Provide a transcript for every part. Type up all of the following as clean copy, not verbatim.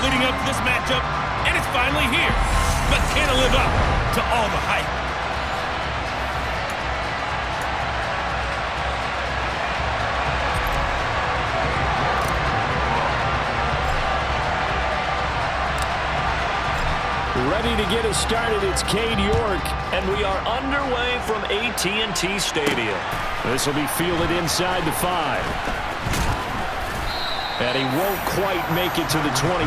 leading up to this matchup, and it's finally here. But can it live up to all the hype? Ready to get us started, it's Cade York, and we are underway from AT&T Stadium. This will be fielded inside the 5. And he won't quite make it to the 25.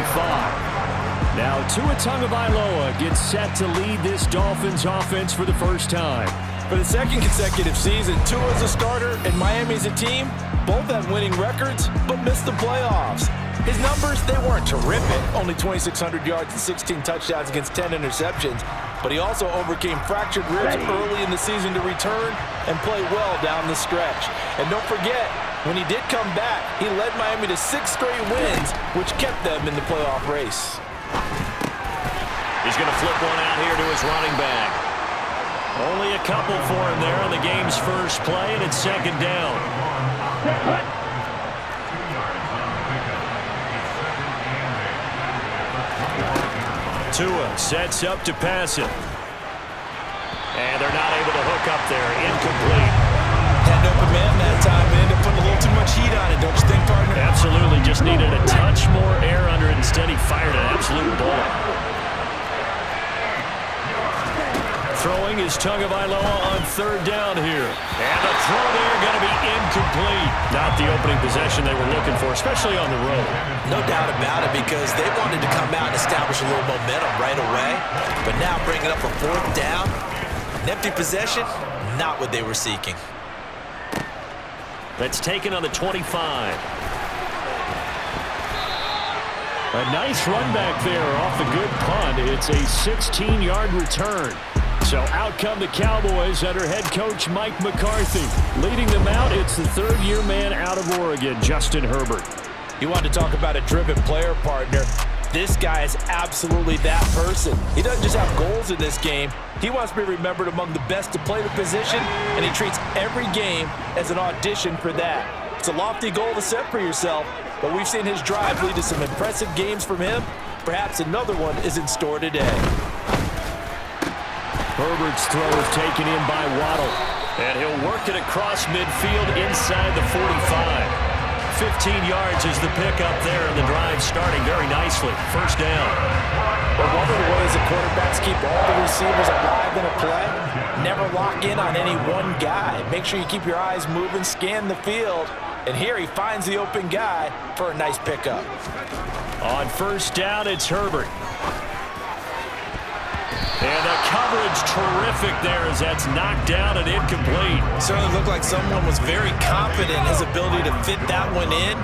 Now Tua Tagovailoa gets set to lead this Dolphins offense for the first time. For the second consecutive season, Tua's a starter and Miami's a team. Both have winning records, but missed the playoffs. His numbers, they weren't terrific. Only 2,600 yards and 16 touchdowns against 10 interceptions. But he also overcame fractured ribs early in the season to return and play well down the stretch. And don't forget, when he did come back, he led Miami to 6 straight wins, which kept them in the playoff race. He's going to flip one out here to his running back. Only a couple for him there on the game's first play, and it's second down. Tua sets up to pass it. And they're not able to hook up there. Incomplete. Had an open man that time and ended up putting a little too much heat on it, don't you think, partner? Absolutely. Just needed a touch more air under it. Instead, he fired an absolute bullet. Throwing is Tagovailoa on third down here. And the throw there going to be incomplete. Not the opening possession they were looking for, especially on the road. No doubt about it, because they wanted to come out and establish a little momentum right away. But now bringing up a fourth down, an empty possession, not what they were seeking. That's taken on the 25. A nice run back there off the good punt. It's a 16-yard return. So out come the Cowboys under head coach Mike McCarthy. Leading them out, it's the third-year man out of Oregon, Justin Herbert. You want to talk about a driven player, partner. This guy is absolutely that person. He doesn't just have goals in this game. He wants to be remembered among the best to play the position, and he treats every game as an audition for that. It's a lofty goal to set for yourself, but we've seen his drive lead to some impressive games from him. Perhaps another one is in store today. Herbert's throw is taken in by Waddle. And he'll work it across midfield inside the 45. 15 yards is the pickup there, and the drive starting very nicely. First down. But one of the ways the quarterbacks keep all the receivers alive in a play, never lock in on any one guy. Make sure you keep your eyes moving, scan the field. And here he finds the open guy for a nice pickup. On first down, it's Herbert. And the coverage terrific there as that's knocked down and incomplete. Certainly looked like someone was very confident in his ability to fit that one in.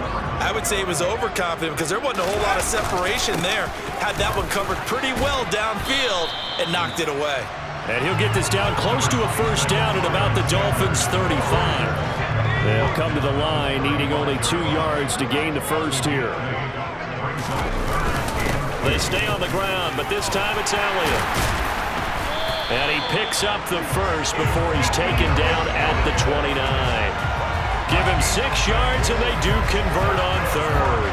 I would say he was overconfident because there wasn't a whole lot of separation there. Had that one covered pretty well downfield and knocked it away. And he'll get this down close to a first down at about the Dolphins' 35. They'll come to the line needing only 2 yards to gain the first here. They stay on the ground, but this time it's Elliott. And he picks up the first before he's taken down at the 29. Give him 6 yards, and they do convert on third.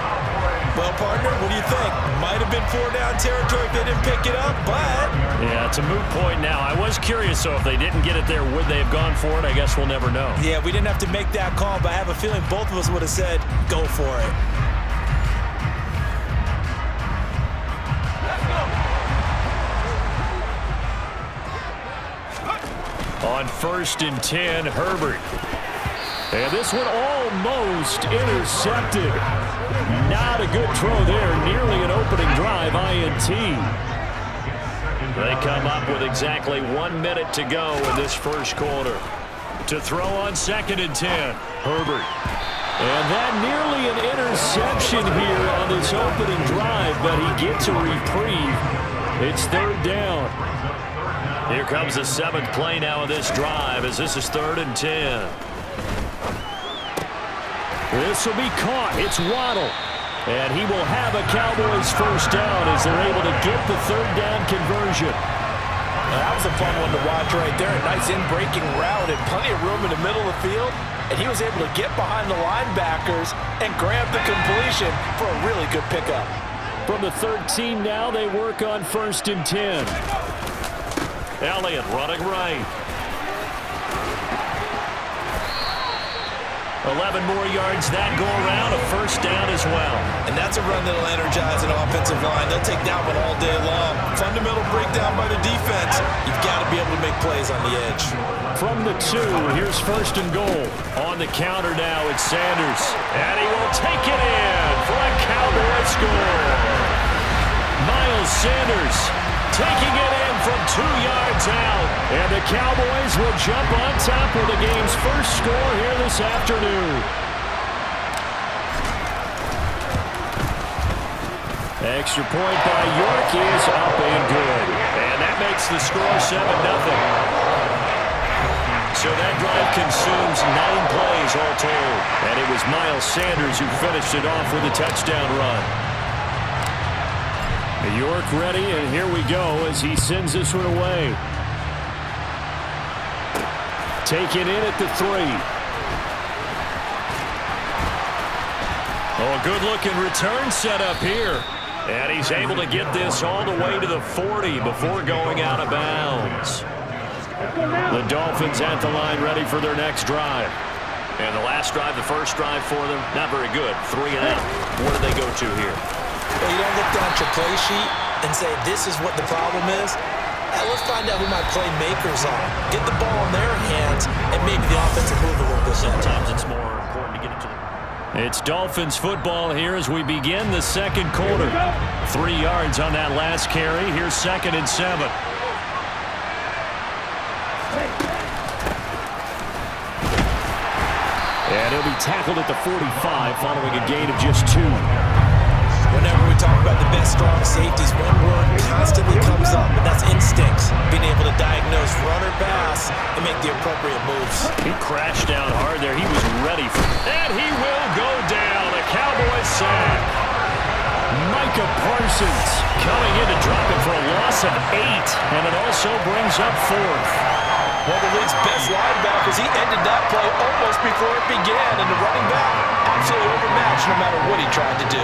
Well, partner, what do you think? Might have been 4-down territory if they didn't pick it up, but... Yeah, it's a moot point now. I was curious, so if they didn't get it there, would they have gone for it? I guess we'll never know. Yeah, we didn't have to make that call, but I have a feeling both of us would have said, go for it. On first and 10, Herbert. And this one almost intercepted. Not a good throw there. Nearly an opening drive, INT. They come up with exactly 1 minute to go in this first quarter. To throw on second and 10, Herbert. And that nearly an interception here on this opening drive, but he gets a reprieve. It's third down. Here comes the 7th play now of this drive as this is 3rd and 10. This will be caught. It's Waddle. And he will have a Cowboys first down as they're able to get the third down conversion. Now, that was a fun one to watch right there. A nice in-breaking route and plenty of room in the middle of the field. And he was able to get behind the linebackers and grab the completion for a really good pickup. From the 13 now, they work on 1st and 10. Elliott running right. 11 more yards that go around, a 1st down as well. And that's a run that'll energize an offensive line. They'll take that one all day long. Fundamental breakdown by the defense. You've got to be able to make plays on the edge. From the 2, here's 1st and goal. On the counter now, it's Sanders. And he will take it in for a Cowboy score. Miles Sanders taking it in from 2 yards out. And the Cowboys will jump on top with the game's first score here this afternoon. Extra point by York is up and good. And that makes the score 7-0. So that drive consumes 9 plays all told. And it was Miles Sanders who finished it off with a touchdown run. York ready, and here we go as he sends this one away. Taken in at the 3. Oh, good-looking return set up here. And he's able to get this all the way to the 40 before going out of bounds. The Dolphins at the line ready for their next drive. And the last drive, the first drive for them, not very good. 3 and out. What do they go to here? Well, you don't look down at your play sheet and say, this is what the problem is. Let's find out who my playmakers are. Get the ball in their hands, and maybe the offensive move a little bit. Sometimes it's more important to get it to the... It's Dolphins football here as we begin the second quarter. 3 yards on that last carry. Here's 2nd and 7. And he'll be tackled at the 45 following a gain of just 2. Whenever we talk about the best strong safeties, one word constantly comes up, and that's instincts. Being able to diagnose run or pass and make the appropriate moves. He crashed down hard there. He was ready for it. And he will go down. A Cowboys sack. Micah Parsons coming in to drop it for a loss of 8. And it also brings up 4th. One of the league's best linebackers, he ended that play almost before it began. And the running back absolutely overmatched no matter what he tried to do.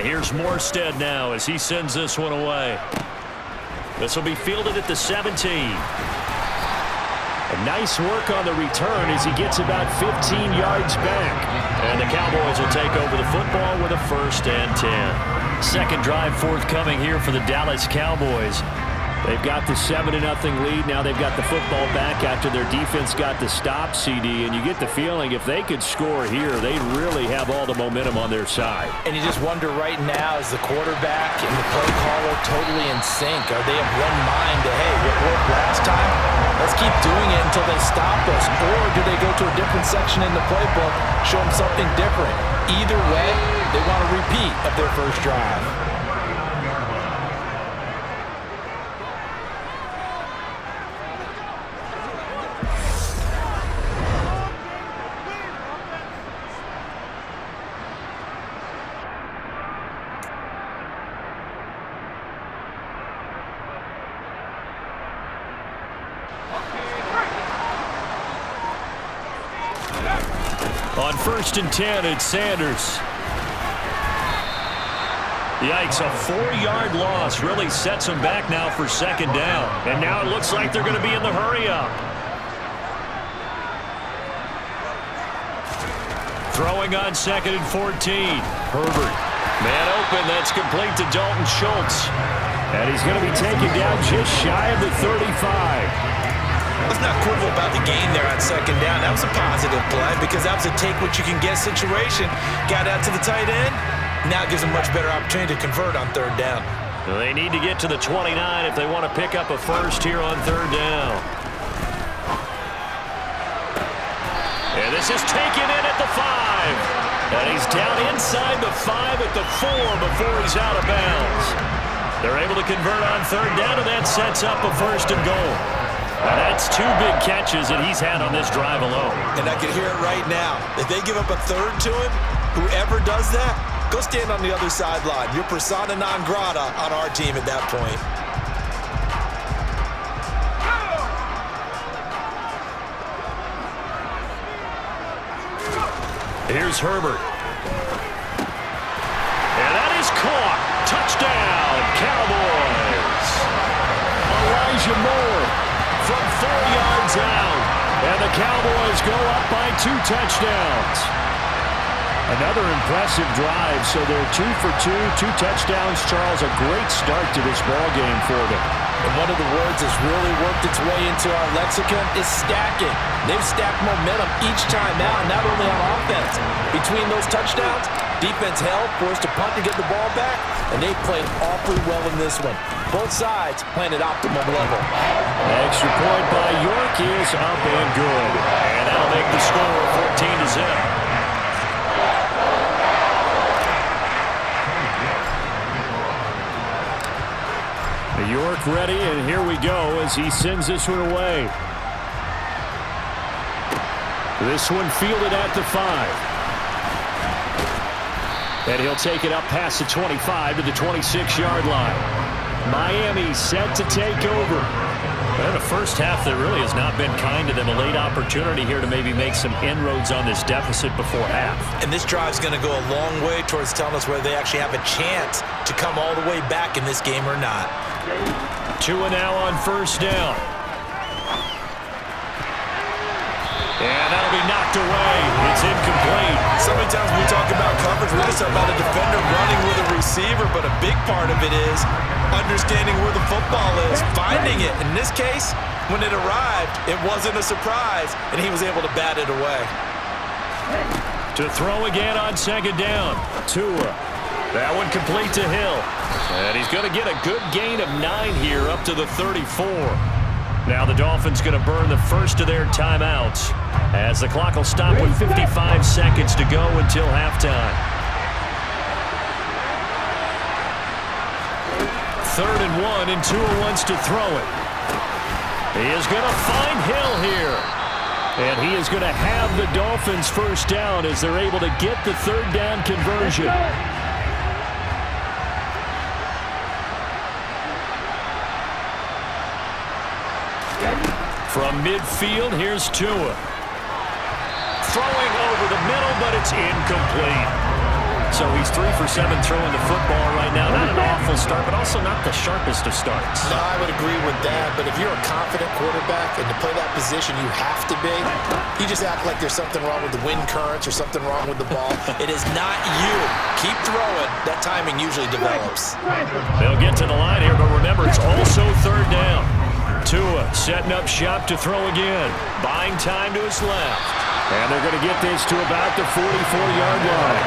Here's Morstead now as he sends this one away. This will be fielded at the 17. A nice work on the return as he gets about 15 yards back. And the Cowboys will take over the football with a 1st and 10. Second drive forthcoming here for the Dallas Cowboys. They've got the 7-0 lead. Now they've got the football back after their defense got the stop, CD. And you get the feeling if they could score here, they really have all the momentum on their side. And you just wonder right now, is the quarterback and the play caller totally in sync? Are they of one mind that, hey, what worked last time? Let's keep doing it until they stop us. Or do they go to a different section in the playbook, show them something different? Either way, they want a repeat of their first drive. On 1st and 10, it's Sanders. Yikes, a 4-yard loss really sets them back now for 2nd down. And now it looks like they're going to be in the hurry-up. Throwing on 2nd and 14. Herbert. Man open, that's complete to Dalton Schultz. And he's going to be taken down just shy of the 35. Let's not quibble about the gain there on 2nd down. That was a positive play because that was a take-what-you-can-get situation. Got out to the tight end. Now it gives them much better opportunity to convert on 3rd down. Well, they need to get to the 29 if they want to pick up a 1st here on 3rd down. And this is taken in at the 5. And he's down inside the 5 at the 4 before he's out of bounds. They're able to convert on 3rd down, and that sets up a 1st and goal. And that's 2 big catches that he's had on this drive alone. And I can hear it right now. If they give up a 3rd to him, whoever does that, go stand on the other sideline. You're persona non grata on our team at that point. Here's Herbert. Cowboys. Elijah Moore from 4 yards out. And the Cowboys go up by 2 touchdowns. Another impressive drive, so they're 2 for 2, 2 touchdowns. Charles, a great start to this ball game for them. And one of the words that's really worked its way into our lexicon is stacking. They've stacked momentum each time out, not only on offense. Between those touchdowns, defense held, forced a punt to get the ball back, and they played awfully well in this one. Both sides playing at optimum level. Extra point by York is up and good. And that'll make the score 14-0. York ready, and here we go as he sends this one away. This one fielded at the 5. And he'll take it up past the 25 to the 26-yard line. Miami set to take over. Well, the first half that really has not been kind to them. A late opportunity here to maybe make some inroads on this deficit before half. And this drive's going to go a long way towards telling us whether they actually have a chance to come all the way back in this game or not. Tua now on first down. And that'll be knocked away. It's incomplete. So many times when we talk about coverage, we're just talking about a defender running with a receiver, but a big part of it is understanding where the football is, finding it. In this case, when it arrived, it wasn't a surprise, and he was able to bat it away. To throw again on second down. Tua. That one complete to Hill. And he's going to get a good gain of 9 here up to the 34. Now the Dolphins going to burn the first of their timeouts as the clock will stop with 55 seconds to go until halftime. 3rd and 1, and Tua wants to throw it. He is going to find Hill here. And he is going to have the Dolphins first down as they're able to get the 3rd down conversion. From midfield, here's Tua. Throwing over the middle, but it's incomplete. So he's 3 for 7 throwing the football right now. Not an awful start, but also not the sharpest of starts. No, I would agree with that. But if you're a confident quarterback and to play that position you have to be, you just act like there's something wrong with the wind currents or something wrong with the ball. It is not you. Keep throwing. That timing usually develops. They'll get to the line here, but remember, it's also 3rd down. Tua setting up shop to throw again. Buying time to his left. And they're going to get this to about the 44-yard line.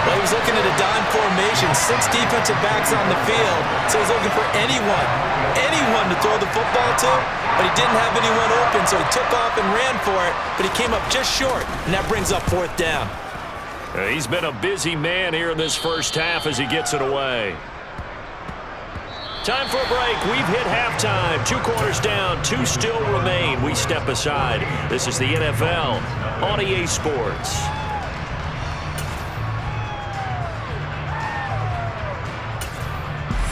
Well, he was looking at a dime formation, 6 defensive backs on the field. So he's looking for anyone to throw the football to, but he didn't have anyone open, so he took off and ran for it, but he came up just short, and that brings up 4th down. He's been a busy man here in this first half as he gets it away. Time for a break. We've hit halftime. 2 quarters down. 2 still remain. We step aside. This is the NFL on EA Sports.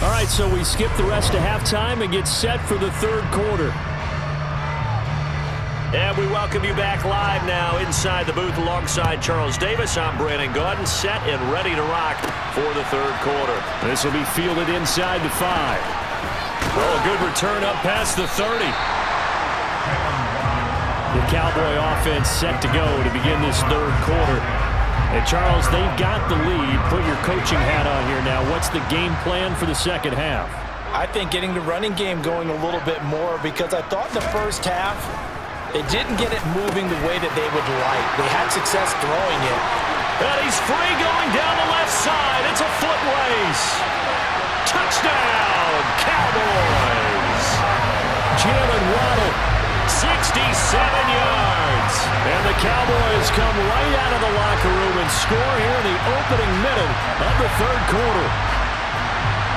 All right, so we skip the rest of halftime and get set for the 3rd quarter. And we welcome you back live now inside the booth alongside Charles Davis. I'm Brandon Gaudin, set and ready to rock for the 3rd quarter. This will be fielded inside the 5. Oh, a good return up past the 30. The Cowboy offense set to go to begin this 3rd quarter. And Charles, they've got the lead. Put your coaching hat on here now. What's the game plan for the second half? I think getting the running game going a little bit more, because I thought in the first half they didn't get it moving the way that they would like. They had success throwing it. And he's free going down the left side. It's a foot race. Touchdown, Cowboys. Jalen Waddle, 67 yards. And the Cowboys come right out of the locker room and score here in the opening minute of the 3rd quarter.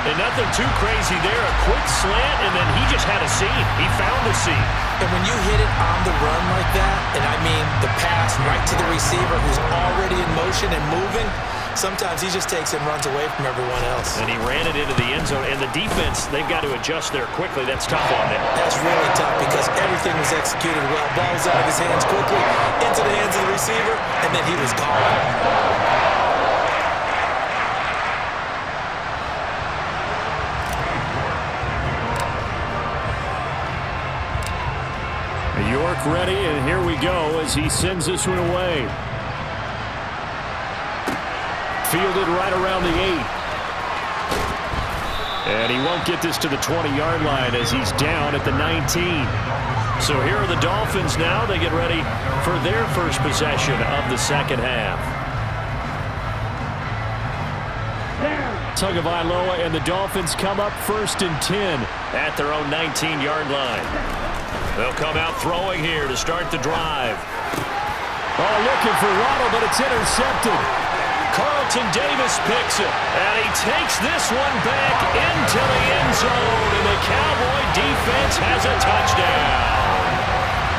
And nothing too crazy there. A quick slant, and then he just had a seam. He found a seam. And when you hit it on the run like that, and I mean the pass right to the receiver who's already in motion and moving, sometimes he just takes and runs away from everyone else. And he ran it into the end zone. And the defense, they've got to adjust there quickly. That's tough on them. That's really tough because everything was executed well. Ball was out of his hands quickly, into the hands of the receiver, and then he was gone. ready, and here we go as he sends this one away. Fielded right around the 8. And he won't get this to the 20-yard line as he's down at the 19. So here are the Dolphins now. They get ready for their first possession of the second half. Tagovailoa and the Dolphins come up 1st and 10 at their own 19-yard line. They'll come out throwing here to start the drive. Oh, looking for Waddle, but it's intercepted. Carlton Davis picks it, and he takes this one back into the end zone, and the Cowboy defense has a touchdown.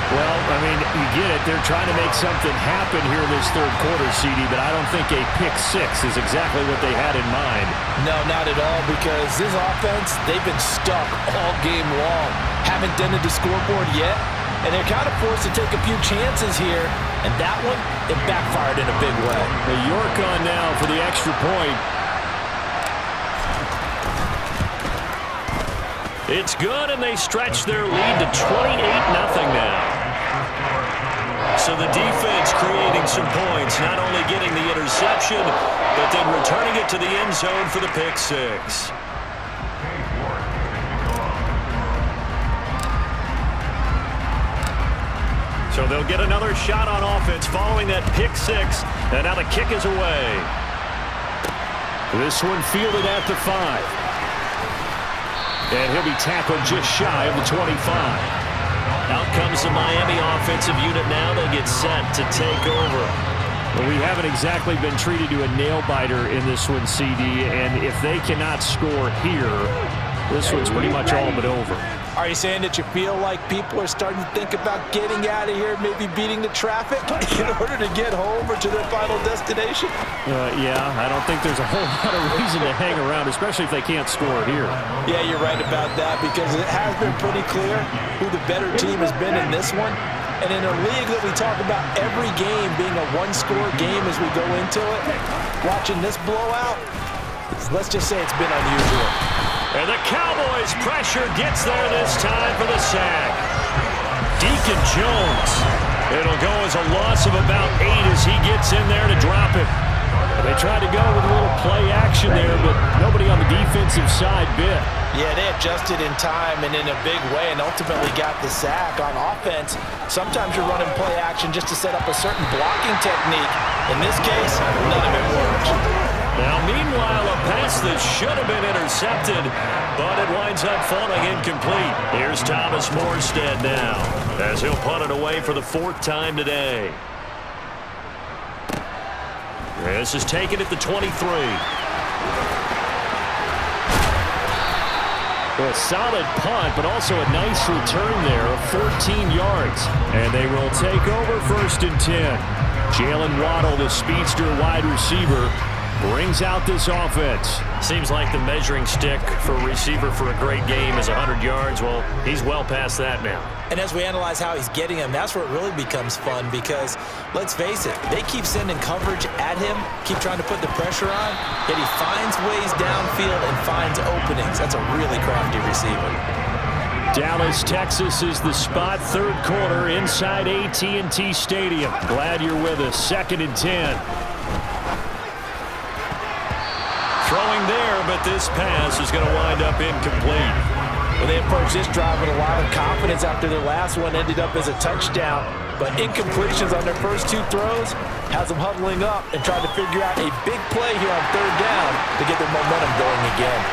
Well, I mean, you get it. They're trying to make something happen here in this third quarter, CD, but I don't think a pick six is exactly what they had in mind. No, not at all, because this offense, they've been stuck all game long. Haven't dented the scoreboard yet, and they're kind of forced to take a few chances here, and that one, it backfired in a big way. York on now for the extra point. It's good, and they stretch their lead to 28-0 now. So the defense creating some points, not only getting the interception, but then returning it to the end zone for the pick six. So they'll get another shot on offense following that pick six, and now the kick is away. This one fielded at the 5. And he'll be tackled just shy of the 25. Out comes the Miami offensive unit now. They get set to take over. Well, we haven't exactly been treated to a nail-biter in this one, CD. And if they cannot score here, this one's pretty much all but over. Are you saying that you feel like people are starting to think about getting out of here, maybe beating the traffic in order to get home or to their final destination? Yeah, I don't think there's a whole lot of reason to hang around, especially if they can't score here. Yeah, you're right about that, because it has been pretty clear who the better team has been in this one. And in a league that we talk about every game being a one-score game as we go into it, watching this blowout, let's just say it's been unusual. And the Cowboys' pressure gets there this time for the sack. Deacon Jones. It'll go as a loss of about 8 as he gets in there to drop it. They tried to go with a little play action there, but nobody on the defensive side bit. Yeah, they adjusted in time and in a big way and ultimately got the sack. On offense, sometimes you're running play action just to set up a certain blocking technique. In this case, none of it worked. Now, meanwhile, a pass that should have been intercepted, but it winds up falling incomplete. Here's Thomas Morstead now, as he'll punt it away for the 4th time today. This is taken at the 23. A solid punt, but also a nice return there of 14 yards. And they will take over 1st and 10. Jalen Waddle, the speedster wide receiver, brings out this offense. Seems like the measuring stick for a receiver for a great game is 100 yards. Well, he's well past that now. And as we analyze how he's getting them, that's where it really becomes fun, because let's face it, they keep sending coverage at him, keep trying to put the pressure on, yet he finds ways downfield and finds openings. That's a really crafty receiver. Dallas, Texas is the spot. 3rd quarter inside AT&T Stadium. Glad you're with us. 2nd and 10. Throwing there, but this pass is going to wind up incomplete. Well, they approached this drive with a lot of confidence after their last one ended up as a touchdown. But incompletions on their first 2 throws has them huddling up and trying to figure out a big play here on 3rd down to get their momentum going again.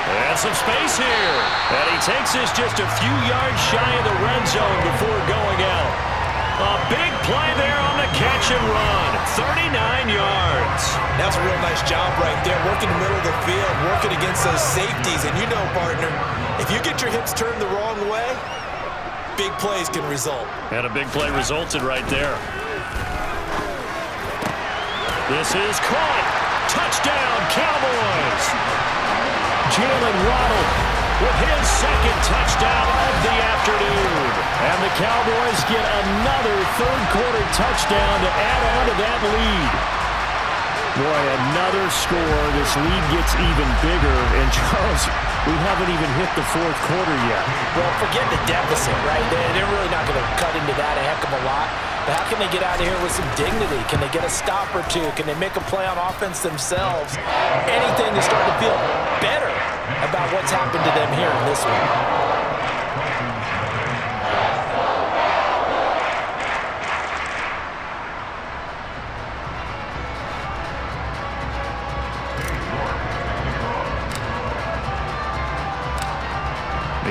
And some space here. And he takes this just a few yards shy of the red zone before going out. A big play there on the catch and run. 39 yards. That's a real nice job right there. Working the middle of the field, working against those safeties. And you know, partner, if you get your hips turned the wrong way, big plays can result. And a big play resulted right there. This is caught. Touchdown, Cowboys. Jalen Waddle with his 2nd touchdown of the afternoon. And the Cowboys get another 3rd quarter touchdown to add on to that lead. Boy, another score. This lead gets even bigger. And, Charles, we haven't even hit the fourth quarter yet. Well, forget the deficit, right? They're really not going to cut into that a heck of a lot. But how can they get out of here with some dignity? Can they get a stop or two? Can they make a play on offense themselves? Anything to start to feel better about what's happened to them here in this one.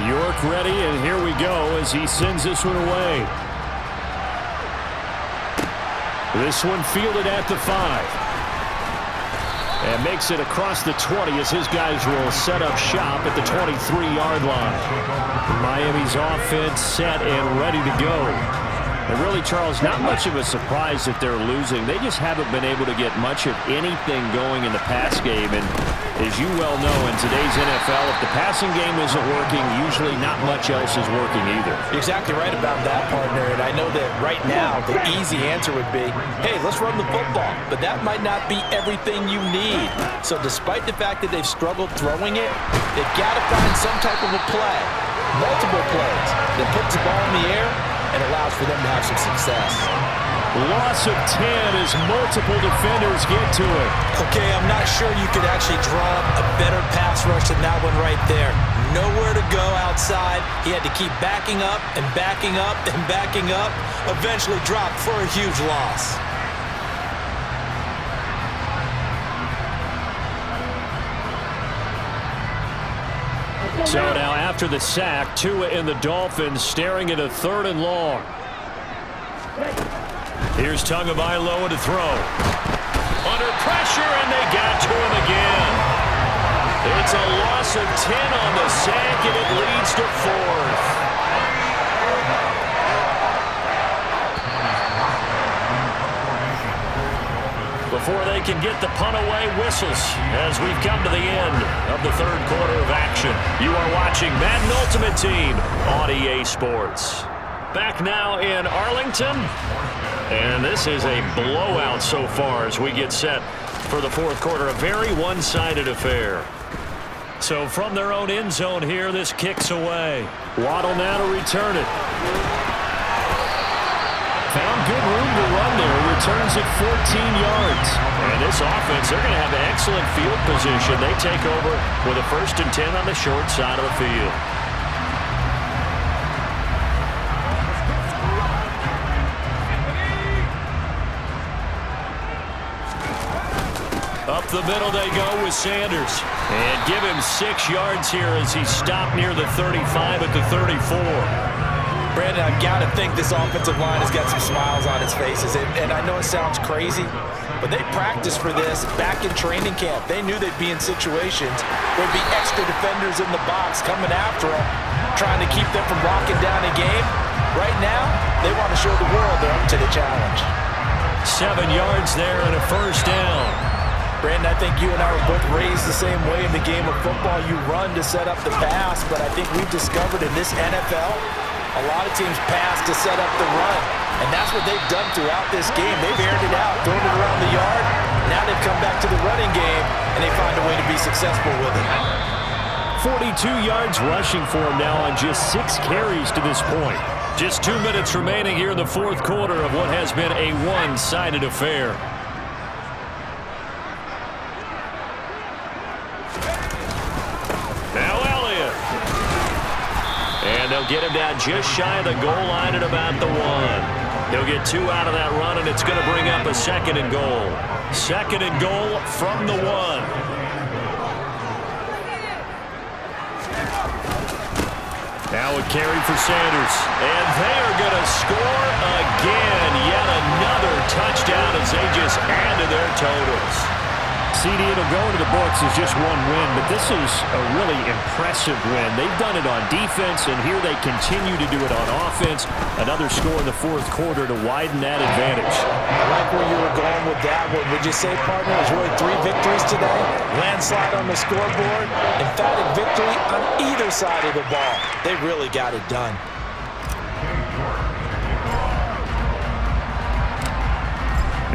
York ready, and here we go as he sends this one away. This one fielded at the 5. And makes it across the 20 as his guys will set up shop at the 23-yard line. Miami's offense set and ready to go. And really, Charles, not much of a surprise that they're losing. They just haven't been able to get much of anything going in the pass game. And as you well know, in today's NFL, if the passing game isn't working, usually not much else is working either. You're exactly right about that, partner. And I know that right now the easy answer would be, hey, let's run the football. But that might not be everything you need. So despite the fact that they've struggled throwing it, they've got to find some type of a play, multiple plays, that puts the ball in the air and allows for them to have some success. Loss of 10 as multiple defenders get to it. Okay, I'm not sure you could actually draw a better pass rush than that one right there. Nowhere to go outside. He had to keep backing up and backing up and backing up. Eventually dropped for a huge loss. So now after the sack, Tua and the Dolphins staring at a 3rd and long. Here's Tagovailoa to throw. Under pressure, and they got to him again. It's a loss of 10 on the sack, and it leads to 4th. Before they can get the punt away, whistles as we've come to the end of the 3rd quarter of action. You are watching Madden Ultimate Team on EA Sports. Back now in Arlington, and this is a blowout so far as we get set for the 4th quarter. A very one-sided affair. So from their own end zone here, this kicks away. Waddle now to return it. Found good room to run there. Returns it 14 yards. And this offense, they're going to have an excellent field position. They take over with a 1st and 10 on the short side of the field. Up the middle they go with Sanders. And give him 6 yards here as he stopped near the 35 at the 34. Brandon, I've got to think this offensive line has got some smiles on its faces. And I know it sounds crazy, but they practiced for this back in training camp. They knew they'd be in situations where there'd be extra defenders in the box coming after them, trying to keep them from locking down a game. Right now, they want to show the world they're up to the challenge. 7 yards there and a 1st down. Brandon, I think you and I were both raised the same way in the game of football. You run to set up the pass, but I think we've discovered in this NFL, a lot of teams pass to set up the run. And that's what they've done throughout this game. They've aired it out, thrown it around the yard. Now they've come back to the running game, and they find a way to be successful with it. 42 yards rushing for him now on just 6 carries to this point. Just 2 minutes remaining here in the 4th quarter of what has been a one-sided affair. And they'll get him down just shy of the goal line at about the 1. He'll get 2 out of that run, and it's going to bring up a 2nd and goal. 2nd and goal from the 1. Now a carry for Sanders. And they are going to score again. Yet another touchdown as they just add to their totals. CD, it'll go into the books as just 1 win, but this is a really impressive win. They've done it on defense, and here they continue to do it on offense. Another score in the 4th quarter to widen that advantage. I like where you were going with that one. Would you say, partner, it was really 3 victories today? Landslide on the scoreboard, emphatic victory on either side of the ball. They really got it done.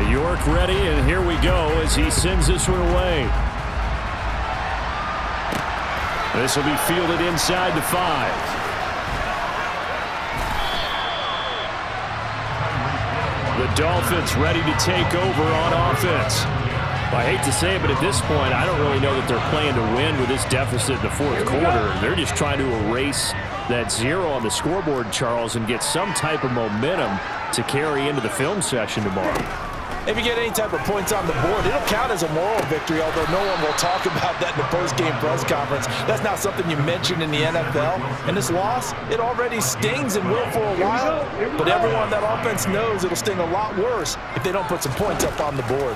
The York ready, and here we go as he sends this one away. This will be fielded inside the 5. The Dolphins ready to take over on offense. I hate to say it, but at this point, I don't really know that they're playing to win with this deficit in the fourth quarter. They're just trying to erase that 0 on the scoreboard, Charles, and get some type of momentum to carry into the film session tomorrow. If you get any type of points on the board, it'll count as a moral victory, although no one will talk about that in the post-game press conference. That's not something you mentioned in the NFL. And this loss, it already stings and will for a while, but everyone on that offense knows it'll sting a lot worse if they don't put some points up on the board.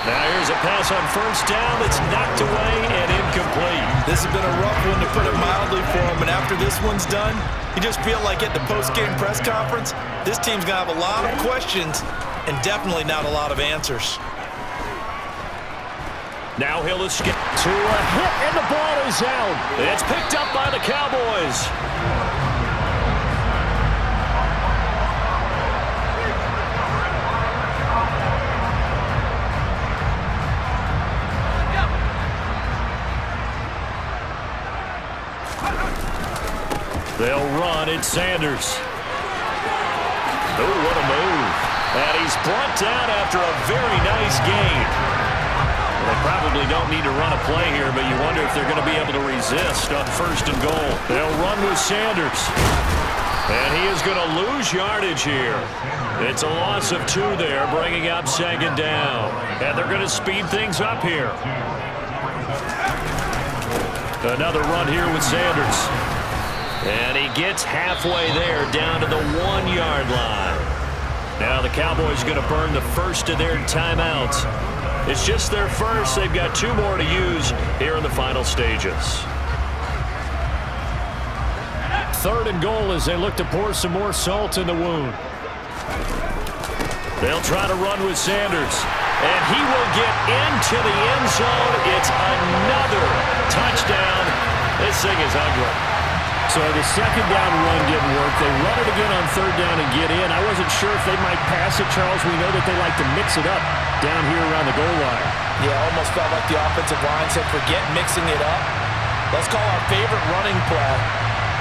Now here's a pass on first down that's knocked away and incomplete. This has been a rough one, to put it mildly, for him. And after this one's done, you just feel like at the post-game press conference, this team's going to have a lot of questions and definitely not a lot of answers. Now he'll escape to a hit, and the ball is out. It's picked up by the Cowboys. They'll run. It's Sanders. Oh, what a move. And he's brought down after a very nice gain. Well, they probably don't need to run a play here, but you wonder if they're going to be able to resist on first and goal. They'll run with Sanders. And he is going to lose yardage here. It's a loss of 2 there, bringing up second down. And they're going to speed things up here. Another run here with Sanders. And he gets halfway there, down to the 1-yard line. Now the Cowboys are going to burn the first of their timeouts. It's just their first. They've got 2 more to use here in the final stages. 3rd and goal as they look to pour some more salt in the wound. They'll try to run with Sanders. And he will get into the end zone. It's another touchdown. This thing is ugly. So the second down run didn't work. They run it again on 3rd down and get in. I wasn't sure if they might pass it, Charles. We know that they like to mix it up down here around the goal line. Yeah, almost felt like the offensive line said, forget mixing it up. Let's call our favorite running play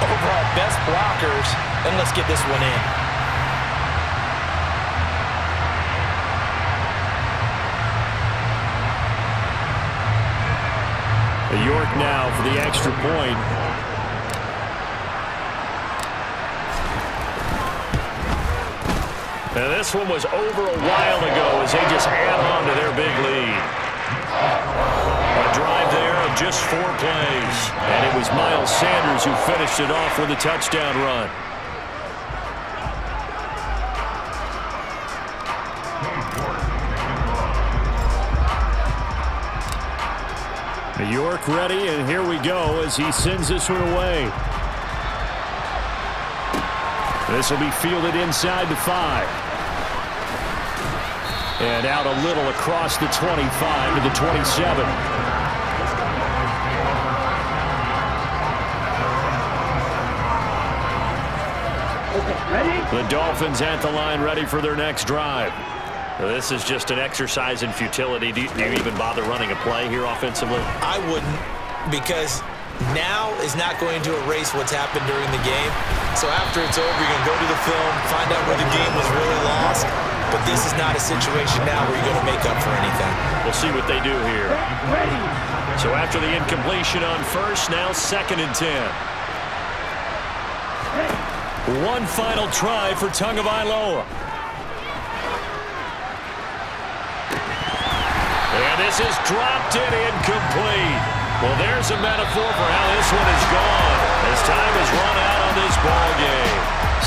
over our best blockers, and let's get this one in. York now for the extra point. And this one was over a while ago as they just add on to their big lead. A drive there of just 4 plays. And it was Miles Sanders who finished it off with a touchdown run. York ready, and here we go as he sends this one away. This will be fielded inside the 5. And out a little across the 25 to the 27. The Dolphins at the line ready for their next drive. This is just an exercise in futility. Do you even bother running a play here offensively? I wouldn't, because now is not going to erase what's happened during the game. So after it's over, you're going to go to the film, find out where the game was really lost. But this is not a situation now where you're going to make up for anything. We'll see what they do here. So after the incompletion on first, now 2nd and 10. One final try for Tagovailoa. And this is dropped in incomplete. Well, there's a metaphor for how this one is gone as time has run out on this ball game.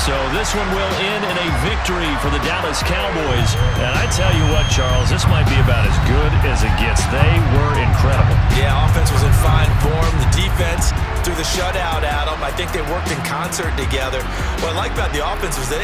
So this one will end in a victory for the Dallas Cowboys. And I tell you what, Charles, this might be about as good as it gets. They were incredible. Yeah, offense was in fine form. The defense threw the shutout at them. I think they worked in concert together. What I like about the offense was that